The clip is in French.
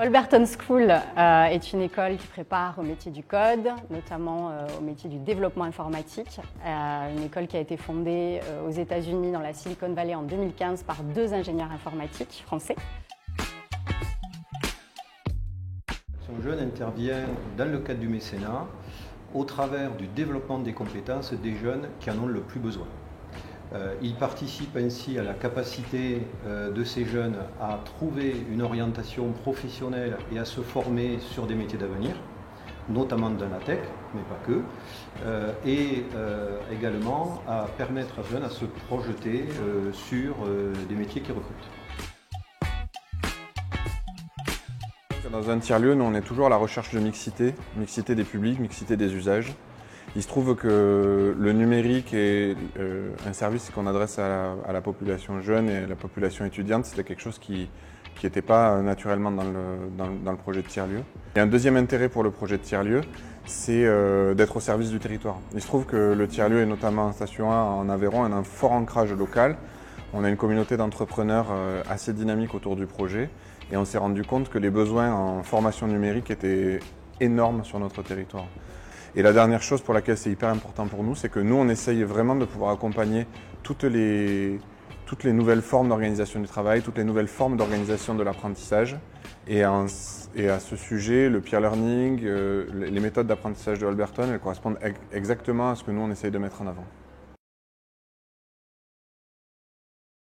Holberton School est une école qui prépare au métier du code, notamment au métier du développement informatique. Une école qui a été fondée aux États-Unis dans la Silicon Valley en 2015 par 2 ingénieurs informatiques français. Action Jeunes intervient dans le cadre du mécénat au travers du développement des compétences des jeunes qui en ont le plus besoin. Il participe ainsi à la capacité de ces jeunes à trouver une orientation professionnelle et à se former sur des métiers d'avenir, notamment dans la tech, mais pas que, et également à permettre aux jeunes à se projeter sur des métiers qui recrutent. Dans un tiers-lieu, nous on est toujours à la recherche de mixité des publics, mixité des usages. Il se trouve que le numérique est un service qu'on adresse à la population jeune et à la population étudiante. C'était quelque chose qui n'était pas naturellement dans le projet de tiers-lieu. Et un deuxième intérêt pour le projet de tiers-lieu, c'est d'être au service du territoire. Il se trouve que le tiers-lieu, et notamment en Station 1 en Aveyron, a un fort ancrage local. On a une communauté d'entrepreneurs assez dynamique autour du projet et on s'est rendu compte que les besoins en formation numérique étaient énormes sur notre territoire. Et la dernière chose pour laquelle c'est hyper important pour nous, c'est que nous, on essaye vraiment de pouvoir accompagner toutes les nouvelles formes d'organisation du travail, toutes les nouvelles formes d'organisation de l'apprentissage. Et à ce sujet, le peer learning, les méthodes d'apprentissage de Holberton, elles correspondent exactement à ce que nous, on essaye de mettre en avant.